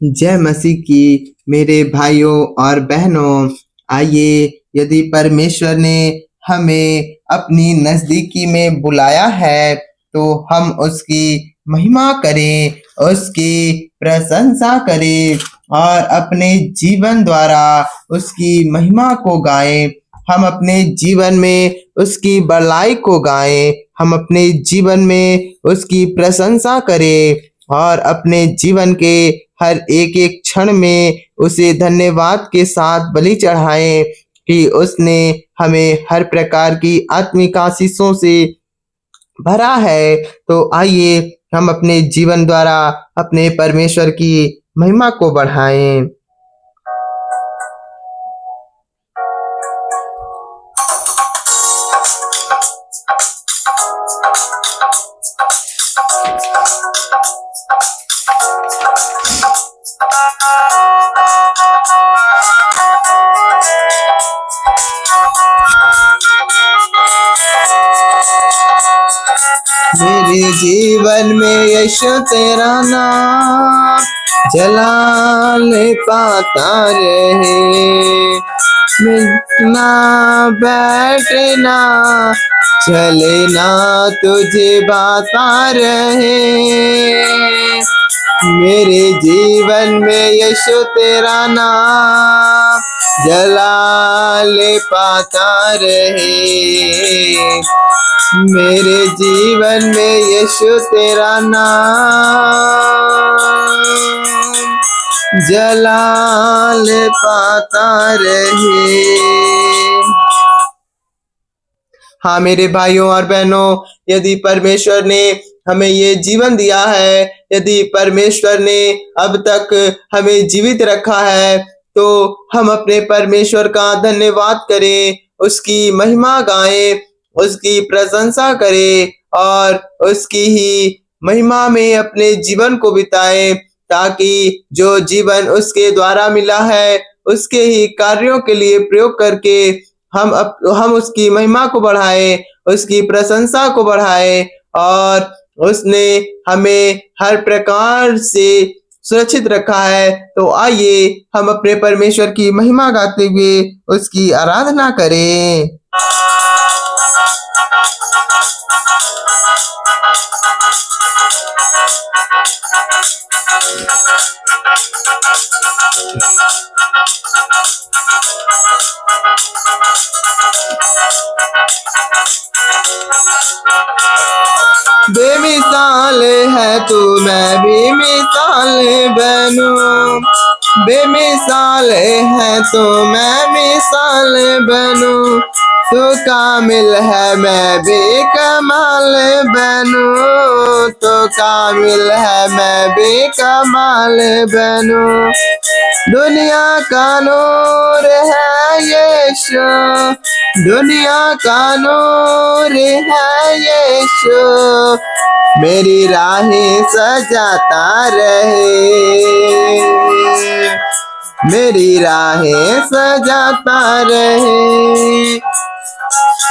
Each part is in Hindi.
जय मसीह की मेरे भाइयों और बहनों। आइए, यदि परमेश्वर ने हमें अपनी नजदीकी में बुलाया है तो हम उसकी महिमा करें, उसकी प्रशंसा करें और अपने जीवन द्वारा उसकी महिमा को गाएं। हम अपने जीवन में उसकी बड़ाई को गाएं, हम अपने जीवन में उसकी प्रशंसा करें और अपने जीवन के हर एक एक क्षण में उसे धन्यवाद के साथ बलि चढ़ाएं कि उसने हमें हर प्रकार की आत्मिक आशीषों से भरा है। तो आइए हम अपने जीवन द्वारा अपने परमेश्वर की महिमा को बढ़ाएं। मेरे जीवन में यीशु तेरा नाम जलाल पाता रहे, मिटना बैठना चलना तुझे बाता रहे। मेरे जीवन में यीशु तेरा नाम जलाल पाता रहे, मेरे जीवन में यीशु तेरा नाम जलाल पाता रहे। हाँ मेरे भाइयों और बहनों, यदि परमेश्वर ने हमें ये जीवन दिया है, यदि परमेश्वर ने अब तक हमें जीवित रखा है, तो हम अपने परमेश्वर का धन्यवाद करें, उसकी महिमा गाएं, उसकी प्रशंसा करें और उसकी ही महिमा में अपने जीवन को बिताएं, ताकि जो जीवन उसके द्वारा मिला है उसके ही कार्यों के लिए प्रयोग करके हम उसकी महिमा को बढ़ाएं, उसकी प्रशंसा को बढ़ाएं और उसने हमें हर प्रकार से सुरक्षित रखा है। तो आइए हम अपने परमेश्वर की महिमा गाते हुए उसकी आराधना करें। बेमिसाल है तू, मैं भी मिसाल बनूं, बेमिसाल है तो मैं मिसाल बनूं, तू कामिल है मैं बेकमाल बनूं, तो कामिल है मैं बेकमाल बनूं। दुनिया का नूर है यीशु, दुनिया का नूर है यीशु, मेरी राहें सजाता रहे, मेरी राहें सजाता रहे।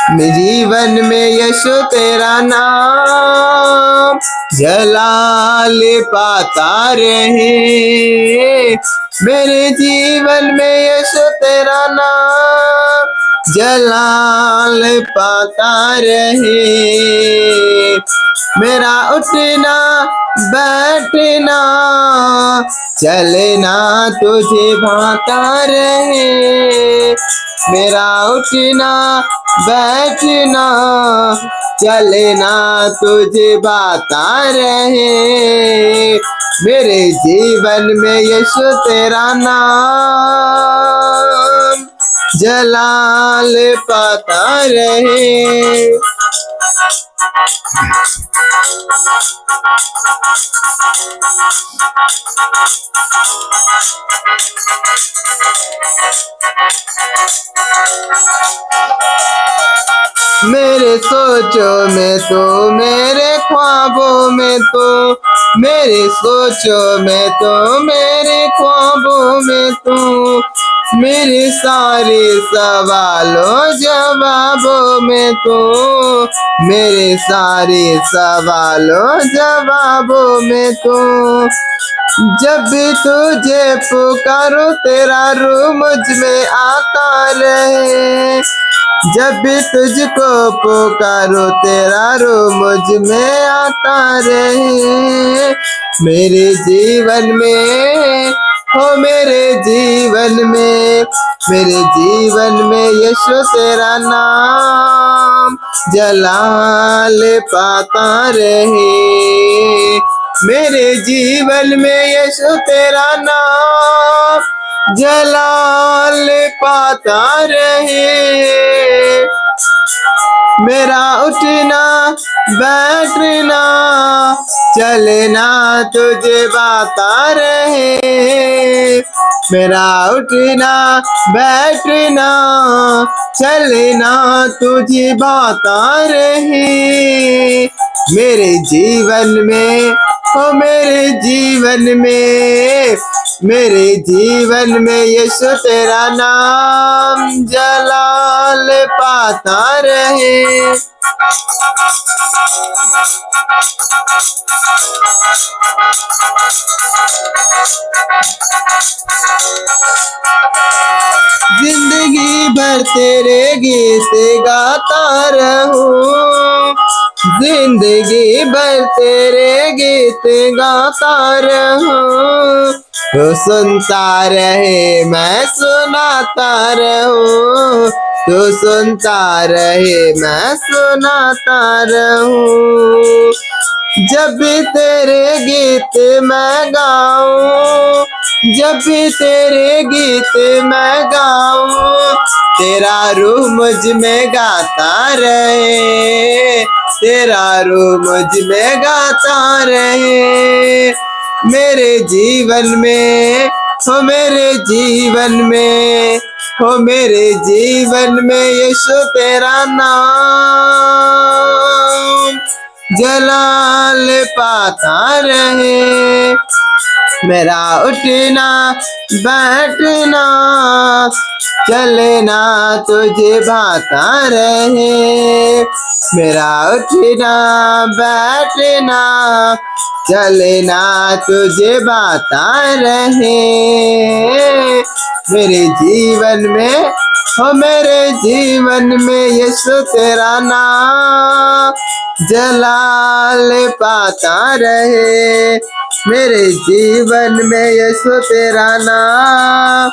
जीवन में यीशु तेरा नाम जलाल पाता रहे, मेरे जीवन में यीशु तेरा नाम जलाल पाता रहे। मेरा उठना बैठना चलना तुझे भाता रहे, मेरा उठना बैठना चलना तुझे बाता रहे, मेरे जीवन में यीशु तेरा नाम जलाल पाता रहे। मेरे सोचों में तो, मेरे ख्वाबों में तो, मेरे सोचों में तो, मेरे ख्वाबों में तो, मेरे सारे सवालों जवाबों में तू, मेरे सारे सवालों जवाबों में तू। जब भी तुझे पुकारो तेरा रूह मुझ में आता रहे, जब भी तुझको पुकारो तेरा रूह मुझ में आता रहे। मेरे जीवन में हो, मेरे जीवन में, मेरे जीवन में यीशु तेरा नाम जलाल पाता रहे। मेरे जीवन में यीशु तेरा नाम जलाल पाता रहे। मेरा उठना बैठना चलना तुझे बाता रहे। मेरा उठना बैठना चलना तुझे बाता रहे। मेरे जीवन में हो, मेरे जीवन में, मेरे जीवन में यीशु तेरा नाम जलाल पाता रहे। जिंदगी भर तेरे गीत गाता रहूं, जिंदगी भर तेरे गीत गाता रहूं। तो सुनता रहे मैं सुनाता रहूं, तो सुनता रहे मैं सुनाता रहूं। जब भी तेरे गीत मैं गाऊं, जब भी तेरे गीत मैं गाऊं, तेरा रूह मुझ में गाता रहे, तेरा रूह मुझ में गाता रहे। मेरे जीवन में हो, मेरे जीवन में हो, मेरे जीवन में यीशु तेरा नाम जलाल पाता रहे। मेरा उठना बैठना चलना तुझे भाता रहे। मेरा उठना बैठना चलना तुझे भाता रहे। मेरे जीवन में हो, मेरे जीवन में यीशु तेरा नाम जलाल पाता रहे। मेरे जीवन में यीशु तेरा नाम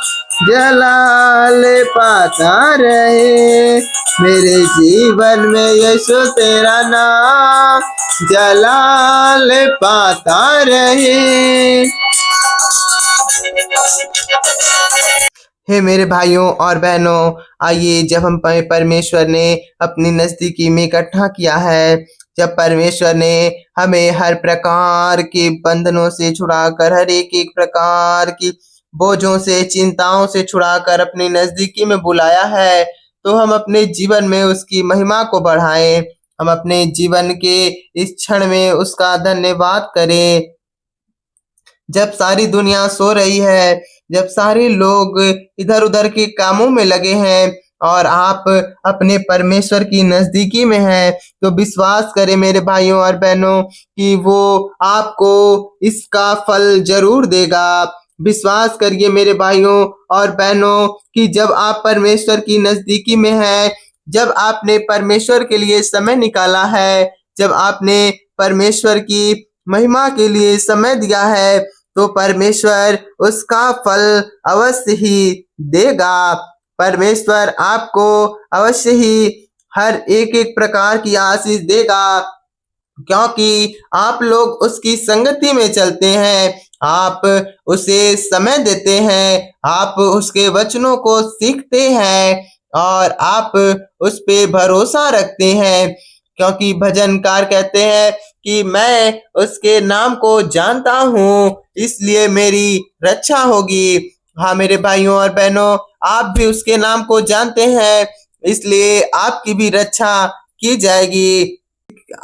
जलाल पाता रहे। मेरे जीवन में यीशु तेरा नाम जलाल पाता रहे। हे मेरे भाइयों और बहनों, आइए, जब हम परमेश्वर ने अपनी नजदीकी में इकट्ठा किया है, जब परमेश्वर ने हमें हर प्रकार के बंधनों से छुड़ाकर, हर एक प्रकार की बोझों से, चिंताओं से छुड़ाकर अपनी नजदीकी में बुलाया है, तो हम अपने जीवन में उसकी महिमा को बढ़ाएं। हम अपने जीवन के इस क्षण में उसका धन्यवाद करें। जब सारी दुनिया सो रही है, जब सारे लोग इधर उधर के कामों में लगे हैं और आप अपने परमेश्वर की नजदीकी में हैं, तो विश्वास करें मेरे भाइयों और बहनों कि वो आपको इसका फल जरूर देगा। विश्वास करिए मेरे भाइयों और बहनों कि जब आप परमेश्वर की नजदीकी में हैं, जब आपने परमेश्वर के लिए समय निकाला है, जब आपने परमेश्वर की महिमा के लिए समय दिया है, तो परमेश्वर उसका फल अवश्य ही देगा। परमेश्वर आपको अवश्य ही हर एक प्रकार की आशीष देगा, क्योंकि आप लोग उसकी संगति में चलते हैं, आप उसे समय देते हैं, आप उसके वचनों को सीखते हैं और आप उस पे भरोसा रखते हैं। क्योंकि भजनकार कहते हैं कि मैं उसके नाम को जानता हूँ, इसलिए मेरी रक्षा होगी। हाँ मेरे भाइयों और बहनों, आप भी उसके नाम को जानते हैं, इसलिए आपकी भी रक्षा की जाएगी।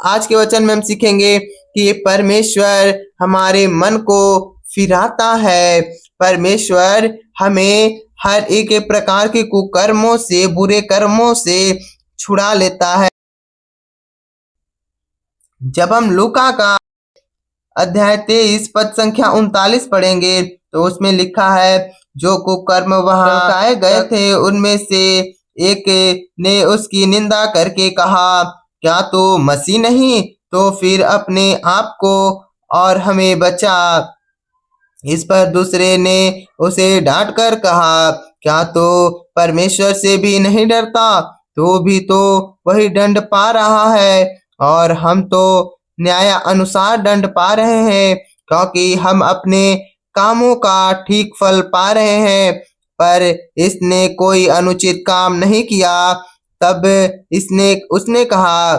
आज के वचन में हम सीखेंगे कि ये परमेश्वर हमारे मन को फिराता है, परमेश्वर हमें हर एक प्रकार के कुकर्मों से, बुरे कर्मों से छुड़ा लेता है। जब हम लूका का अध्याय 23 पद संख्या 39 पढ़ेंगे तो उसमें लिखा है, जो कुकर्म वहां बताए गए थे उनमें से एक ने उसकी निंदा करके कहा, क्या तो मसीह नहीं? तो फिर अपने आप को और हमें बचा। इस पर दूसरे ने उसे डांट कर कहा, क्या तो परमेश्वर से भी नहीं डरता? तो भी तो वही दंड पा रहा है और हम तो न्याय अनुसार दंड पा रहे हैं, क्योंकि हम अपने कामों का ठीक फल पा रहे हैं। पर इसने कोई अनुचित काम नहीं किया। तब इसने उसने कहा,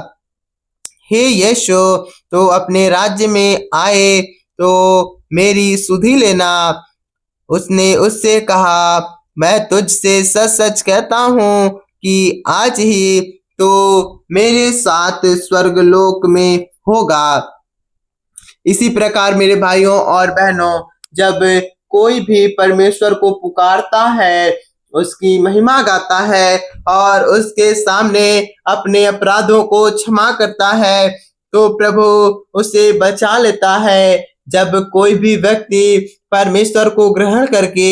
हे यीशु, तो अपने राज्य में आए तो मेरी सुधि लेना। उसने उससे कहा, मैं तुझसे सच सच कहता हूँ कि आज ही तो मेरे साथ स्वर्गलोक में होगा। इसी प्रकार मेरे भाइयों और बहनों, जब कोई भी परमेश्वर को पुकारता है, उसकी महिमा गाता है और उसके सामने अपने अपराधों को क्षमा करता है, तो प्रभु उसे बचा लेता है। जब कोई भी व्यक्ति परमेश्वर को ग्रहण करके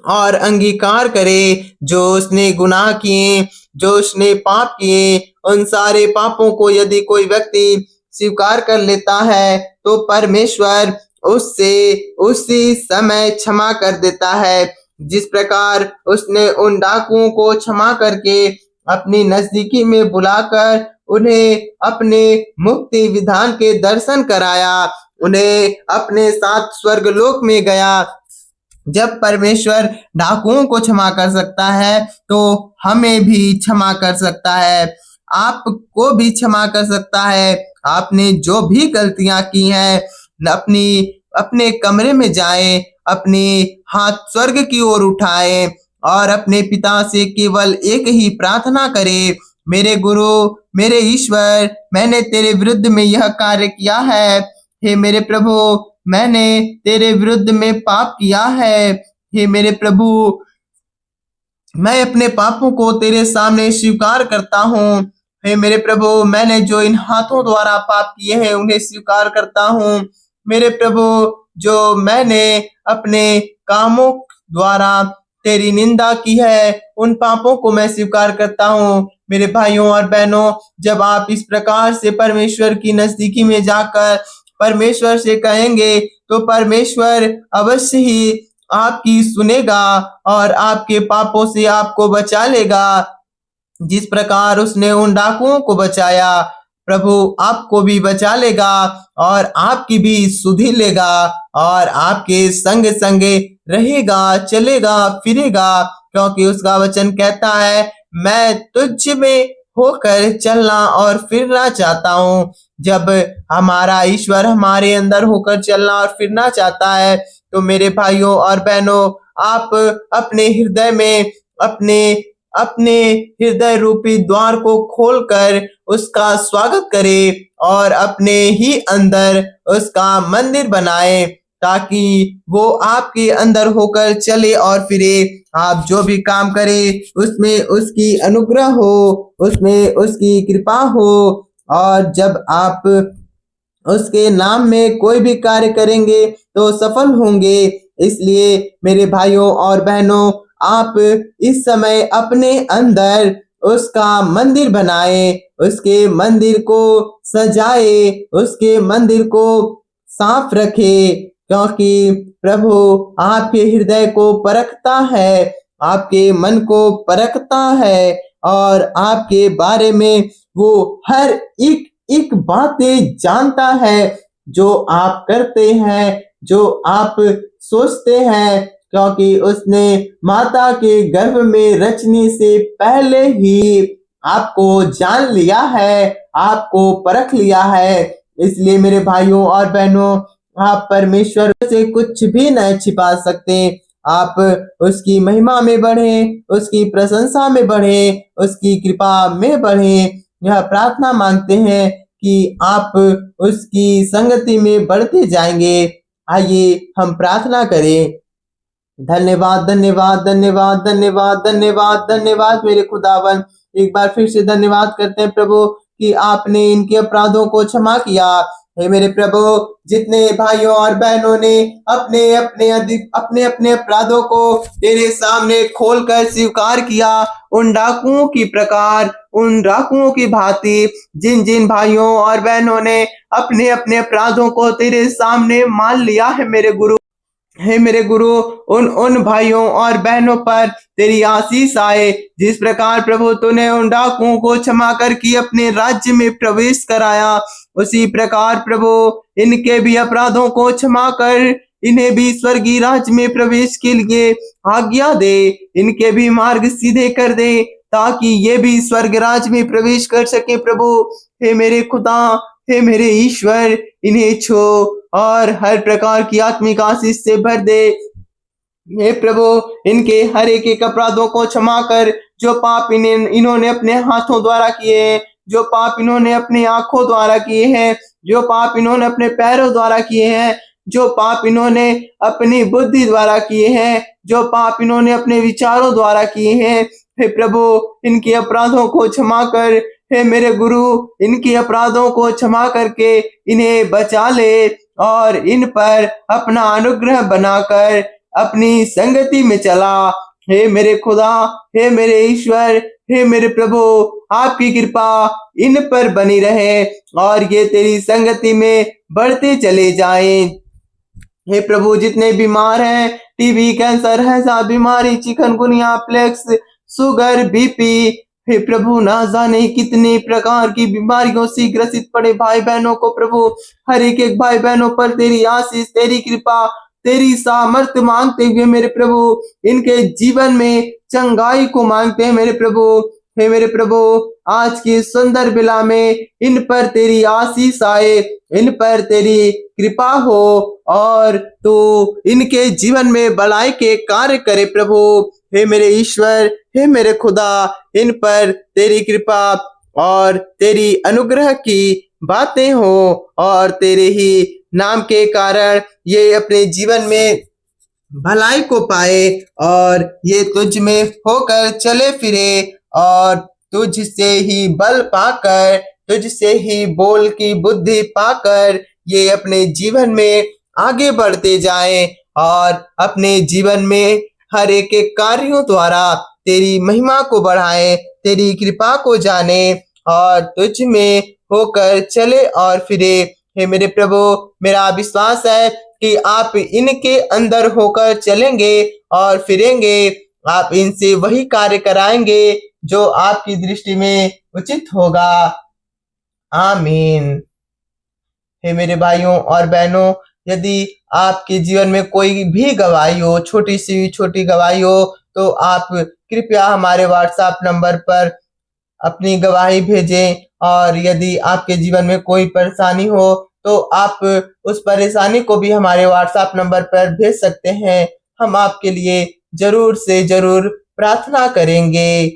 और अंगीकार करे, जो उसने गुनाह किए, जो उसने पाप किए, उन सारे पापों को यदि कोई व्यक्ति स्वीकार कर लेता है, तो परमेश्वर उससे उसी समय क्षमा कर देता है। जिस प्रकार उसने उन डाकुओं को क्षमा करके अपनी नजदीकी में बुलाकर उन्हें अपने मुक्ति विधान के दर्शन कराया, उन्हें अपने साथ स्वर्गलोक में गया। जब परमेश्वर डाकुओं को क्षमा कर सकता है, तो हमें भी क्षमा कर सकता है, आपको भी क्षमा कर सकता है। आपने जो भी गलतियां की हैं, अपनी अपने कमरे में जाएं, अपने हाथ स्वर्ग की ओर उठाएं और अपने पिता से केवल एक ही प्रार्थना करें, मेरे गुरु, मेरे ईश्वर, मैंने तेरे विरुद्ध में यह कार्य किया है। हे मेरे प्रभु, मैंने तेरे विरुद्ध में पाप किया है। हे मेरे प्रभु, मैं अपने पापों को तेरे सामने स्वीकार करता हूँ। हे मेरे प्रभु, मैंने जो इन हाथों द्वारा पाप किए हैं उन्हें स्वीकार करता हूँ। मेरे प्रभु, जो मैंने अपने कामों द्वारा तेरी निंदा की है, उन पापों को मैं स्वीकार करता हूँ। मेरे भाइयों और बहनों, जब आप इस प्रकार से परमेश्वर की नजदीकी में जाकर परमेश्वर से कहेंगे, तो परमेश्वर अवश्य ही आपकी सुनेगा और आपके पापों से आपको बचा लेगा। जिस प्रकार उसने उन डाकुओं को बचाया, प्रभु आपको भी बचा लेगा और आपकी भी सुधि लेगा और आपके संग संग रहेगा, चलेगा, फिरेगा, क्योंकि उसका वचन कहता है, मैं तुझ में होकर चलना और फिरना चाहता हूँ। जब हमारा ईश्वर हमारे अंदर होकर चलना और फिरना चाहता है, तो मेरे भाइयों और बहनों, आप अपने हृदय में अपने अपने हृदय रूपी द्वार को खोलकर उसका स्वागत करें और अपने ही अंदर उसका मंदिर बनाए, ताकि वो आपके अंदर होकर चले और फिरे। आप जो भी काम करें उसमें उसकी अनुग्रह हो, उसमें उसकी कृपा हो, और जब आप उसके नाम में कोई भी कार्य करेंगे तो सफल होंगे। इसलिए मेरे भाइयों और बहनों, आप इस समय अपने अंदर उसका मंदिर बनाए, उसके मंदिर को सजाए, उसके मंदिर को साफ रखे, क्योंकि प्रभु आपके हृदय को परखता है, आपके मन को परखता है और आपके बारे में वो हर एक एक बातें जानता है, जो आप करते हैं, जो आप सोचते हैं, क्योंकि उसने माता के गर्भ में रचने से पहले ही आपको जान लिया है, आपको परख लिया है। इसलिए मेरे भाइयों और बहनों, आप परमेश्वर से कुछ भी नहीं छिपा सकते। आप उसकी महिमा में बढ़े, उसकी प्रशंसा में बढ़े, उसकी कृपा में बढ़े, यह प्रार्थना मांगते हैं कि आप उसकी संगति में बढ़ते जाएंगे। आइए हम प्रार्थना करें। धन्यवाद, धन्यवाद, धन्यवाद, धन्यवाद, धन्यवाद, धन्यवाद मेरे खुदावन। एक बार फिर से धन्यवाद करते हैं प्रभु कि आपने इनके अपराधों को क्षमा किया। हे मेरे प्रभु, जितने भाइयों और बहनों ने अपने अपने अपराधों को तेरे सामने खोलकर स्वीकार किया, उन डाकुओं की प्रकार, उन डाकुओं की भांति जिन जिन भाइयों और बहनों ने अपने अपने अपराधों को तेरे सामने मान लिया है मेरे गुरु, हे मेरे गुरु, उन उन भाइयों और बहनों पर तेरी आशीष आए। जिस प्रकार प्रभु तूने उन डाकुओं को क्षमा करके अपने राज्य में प्रवेश कराया, उसी प्रकार प्रभु इनके भी अपराधों को क्षमा कर इन्हें भी स्वर्गीय राज्य में प्रवेश के लिए आज्ञा दे। इनके भी मार्ग सीधे कर दे ताकि ये भी स्वर्ग राज्य में प्रवेश कर सके प्रभु। हे मेरे खुदा, हे मेरे ईश्वर, इन्हें छो और हर प्रकार की आत्मिक आशीष से भर दे। हे प्रभु, इनके हर एक अपराधों को क्षमा कर, जो पाप इन्होंने अपने हाथों द्वारा किए हैं, जो पाप इन्होंने अपनी आंखों द्वारा किए हैं, जो पाप इन्होंने अपने पैरों द्वारा किए हैं, जो पाप इन्होंने अपनी बुद्धि द्वारा किए हैं, जो पाप इन्होंने अपने विचारों द्वारा किए हैं, हे प्रभु इनके अपराधों को क्षमा कर। हे मेरे गुरु, इनके अपराधों को क्षमा करके इन्हें बचा ले और इन पर अपना अनुग्रह बनाकर अपनी संगति में चला। हे मेरे खुदा, हे मेरे ईश्वर, हे मेरे प्रभु, आपकी कृपा इन पर बनी रहे और ये तेरी संगति में बढ़ते चले जाएं। हे प्रभु, जितने बीमार हैं, टीबी, कैंसर, हैजा बीमारी, चिकनगुनिया, प्लेक्स, शुगर, बीपी, हे प्रभु ना जाने कितने प्रकार की बीमारियों से ग्रसित पड़े भाई बहनों को प्रभु, हर एक भाई बहनों पर तेरी आशीष, तेरी कृपा, तेरी सामर्थ्य मांगते हुए मेरे प्रभु, इनके जीवन में चंगाई को मांगते हैं मेरे प्रभु। हे मेरे प्रभु, आज की सुंदर बेला में इन पर तेरी आशीष आए, इन पर तेरी कृपा हो और तू इनके जीवन में भलाई के कार्य करे प्रभु। हे मेरे ईश्वर, हे मेरे खुदा, इन पर तेरी कृपा और तेरी अनुग्रह की बातें हो और तेरे ही नाम के कारण ये अपने जीवन में भलाई को पाए और ये तुझ में होकर चले फिरे और तुझसे ही बल पाकर, तुझसे ही बोल की बुद्धि पाकर ये अपने जीवन में आगे बढ़ते जाएं और अपने जीवन में हर एक कार्यों द्वारा तेरी महिमा को बढ़ाएं, तेरी कृपा को जाने और तुझ में होकर चले और फिरे। हे मेरे प्रभु, मेरा विश्वास है कि आप इनके अंदर होकर चलेंगे और फिरेंगे, आप इनसे वही कार्य कराएंगे जो आपकी दृष्टि में उचित होगा। आमीन। हे मेरे भाइयों और बहनों, यदि आपके जीवन में कोई भी गवाही हो, छोटी सी छोटी गवाही हो, तो आप कृपया हमारे व्हाट्सएप नंबर पर अपनी गवाही भेजें और यदि आपके जीवन में कोई परेशानी हो तो आप उस परेशानी को भी हमारे व्हाट्सएप नंबर पर भेज सकते हैं। हम आपके लिए जरूर से जरूर प्रार्थना करेंगे।